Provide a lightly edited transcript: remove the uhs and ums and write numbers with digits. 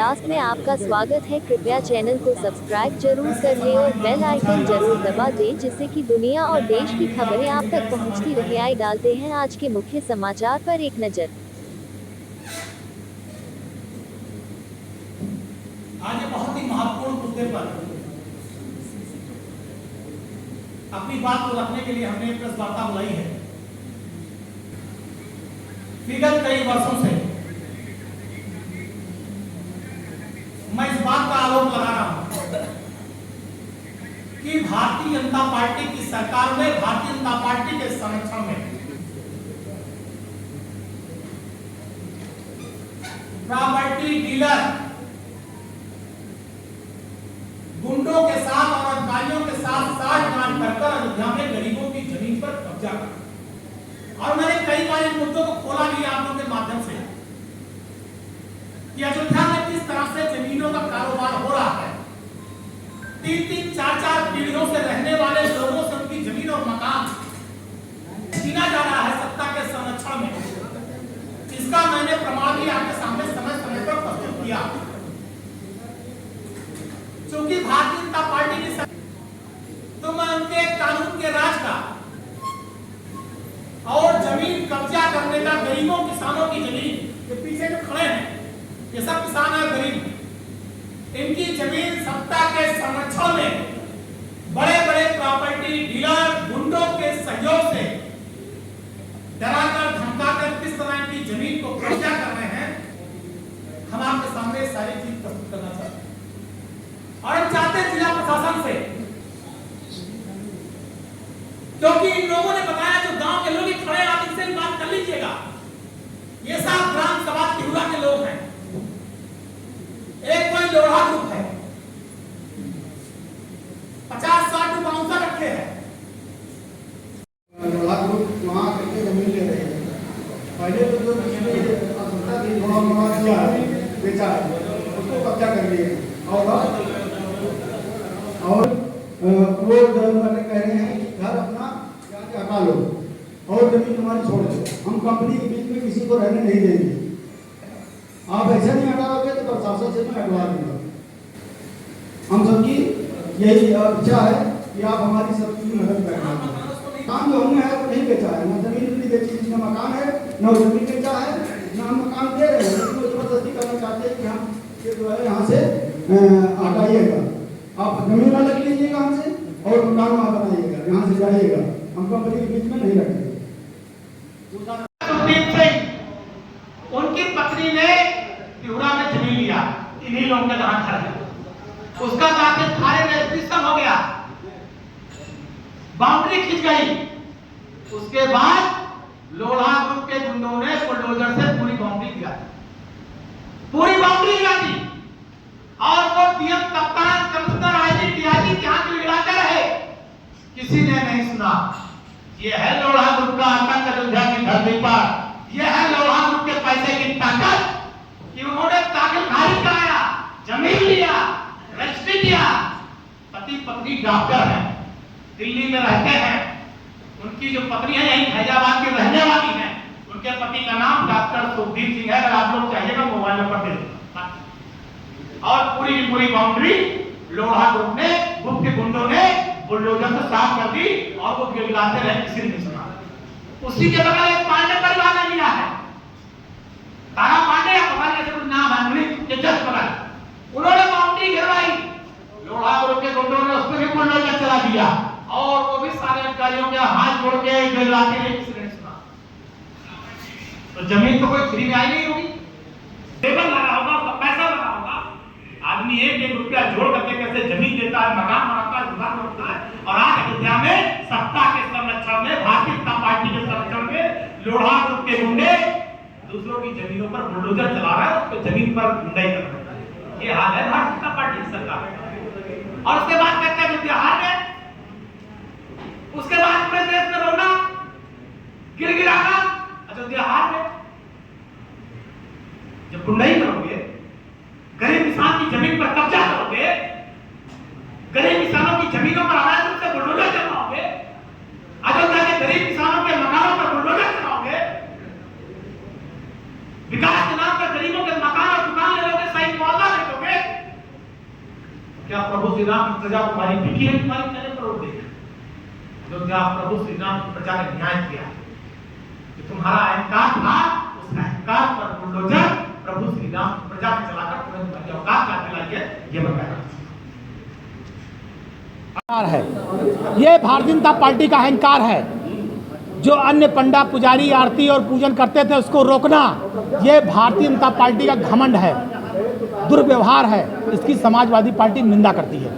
Podcast में आपका स्वागत है। कृपया चैनल को सब्सक्राइब जरूर कर लें और बेल आइकन जरूर दबा दें, जिससे कि दुनिया और देश की खबरें आप तक पहुंचती रहे। आइए डालते हैं आज के मुख्य समाचार पर एक नजर। आज ये बहुत ही महत्वपूर्ण मुद्दे पर अपनी बात को रखने के लिए हमने प्रेस वार्ता बुलाई है। विगत कई वर्षों से मैं इस बात का आरोप लगा रहा हूं कि भारतीय जनता पार्टी की सरकार में, भारतीय जनता पार्टी के संरक्षण में प्रॉपर्टी डीलर गुंडों के साथ और अधिकारियों के साथ साठगांठ कर अयोध्या में गरीबों की जमीन पर कब्जा कर। और मैंने कई बार इन मुद्दों को खोला भी आप लोगों के माध्यम से कि अयोध्या में किस तरह से जमीनों का कारोबार हो रहा है। 3-3, 4-4 पीढ़ियों से रहने वाले लोगों से उनकी जमीन और मकान छीना जा रहा है सत्ता के संरक्षण में। इसका मैंने प्रमाण भी आपके सामने समय समय पर प्रस्तुत किया। क्योंकि भारतीय जनता पार्टी की तो मैं उनके कानून के राज का और जमीन कब्जा करने का, गरीबों किसानों की जमीन, ये पीछे जो खड़े हैं ये सब किसान है, गरीब, इनकी जमीन सत्ता के संरक्षण में बड़े बड़े प्रॉपर्टी डीलर गुंडों के सहयोग से डराकर धमकाकर किस तरह इनकी जमीन को कब्जा कर रहे हैं, हम आपके सामने सारी चीज प्रस्तुत करना चाहते हैं। और हम चाहते हैं जिला प्रशासन से, क्योंकि इन लोगों ने बताया, जो गांव के लोग खड़े हैं, आप इनसे बात कर लीजिएगा। ये सब ग्राम सभा तिहुरा के लोग हैं। एक कोई लोढ़ा ग्रुप है, 50-60 बाउंसर रखे हैं। लोढ़ा ग्रुप वहाँ करके जमीन ले रहे हैं। पहले तो जो थोड़ा किया है, बेचा है, उसको कब्जा कर लिए और वो कह रहे हैं कि घर अपना हटा लो और जमीन तुम्हारी छोड़ दो, हम कंपनी के बीच में किसी को रहने नहीं देंगे। आप ऐसा नहीं हटाओगे तो प्रशासन से मैं हटवा दूंगा। हम सबकी यही इच्छा है कि आप हमारी सबकी मदद करें। काम जो हमने है वो नहीं बेचा है, ना जमीन अपनी बेची, जिसका मकान है ना वो जमीन बेचा है, ना हम मकान दे रहे हैं। उसको जबरदस्ती करना चाहते हैं कि हम जो है यहाँ से हटाइएगा, आप जमीन अलग लीजिएगा हमसे और मकान वहाँ बनाइएगा, यहाँ से जाइएगा, हम कंपनी के बीच में नहीं रखेंगे। उनकी पत्नी ने तिहुरा में जमीन लिया, इन्हीं लोगों के जहां घर है, उसका जाके थाने में रजिस्ट्रेशन हो गया, बाउंड्री खिंच गई। उसके बाद लोढ़ा ग्रुप के गुंडों ने बुलडोजर से पूरी बाउंड्री गिरा दी, पूरी बाउंड्री गिरा दी। और वो डीएम, कप्तान, कमिश्नर, आईजी, डीआईजी जहां के गिराते रहे, किसी ने नहीं सुना। ये है लोढ़ा ग्रुप का आतंक अयोध्या की धरती पर। यह है लोढ़ा ग्रुप के पैसे की ताकत कि उन्होंने दाखिल खारिज कराया, जमीन लिया, रजिस्ट्री किया। पति पत्नी डॉक्टर हैं, दिल्ली में रहते हैं, उनकी जो पत्नी है यही फैजाबाद की रहने वाली है। उनके पति का नाम डॉक्टर सुखदीप सिंह है। अगर आप लोग चाहिएगा मोबाइल नंबर दे दो। और पूरी बाउंड्री लोढ़ा ग्रुप ने, ग्रुप के गुंडों ने बुलडोजर से साफ कर दी और वो गिराते रहे, किसी ने नहीं सुना। उसी के बगल एक पांडे परिवार ने लिया है, तारा पांडे या हमारे जैसे कुछ नाम है, के जस्ट बगल, उन्होंने बाउंड्री गिरवाई। लोढ़ा ग्रुप के गुंडों ने उस पर भी बुलडोजर चला दिया और वो भी सारे अधिकारियों के हाथ जोड़ के गिरवाते रहे, किसी ने सुना। तो जमीन तो कोई फ्री में आई नहीं होगी, टेबल लगा होगा, उसका पैसा लगा होगा। आदमी 1-1 रुपया जोड़ करके कैसे जमीन देता है, मकान बनाता है, दुकान बनाता है। और आज अयोध्या में सत्ता के संरक्षण में, भारतीय जनता पार्टी के संरक्षण में लोढ़ा ग्रुप के गुंडे दूसरों की जमीनों पर बुलडोजर चला रहा है, उस पर जमीन पर गुंडाई कर रहा है। ये हाल है भारतीय जनता पार्टी की सरकार। और उसके बाद कहते हैं बिहार में, उसके बाद पूरे देश में रोना, गिड़गिड़ाना। अयोध्या हार में जब गुंडाई करोगे, गरीब किसान की जमीन पर कब्जा करोगे, गरीब किसानों की जमीनों पर अवैध रूप से बुलडोजर चलाओगे, अयोध्या के गरीब किसानों के मकानों पर बुलडोजर चलाओगे, विकास के नाम पर गरीबों के मकान और दुकान ले लोगे, सही मुआवजा क्या प्रभु श्री राम की प्रजा तुम्हारी बिकी है? तुम्हारी कहने पर रोक देगा। अयोध्या प्रभु श्री राम की प्रजा ने न्याय किया। जो तुम्हारा अहंकार था, उस अहंकार पर बुलडोजर प्रभु श्री राम की प्रजा ने चलाकर तुम्हें तुम्हारी औकात ला दिलाई है। ये मैं कहना है। ये भारतीय जनता पार्टी का अहंकार है। जो अन्य पंडा पुजारी आरती और पूजन करते थे उसको रोकना, ये भारतीय जनता पार्टी का घमंड है, दुर्व्यवहार है। इसकी समाजवादी पार्टी निंदा करती है।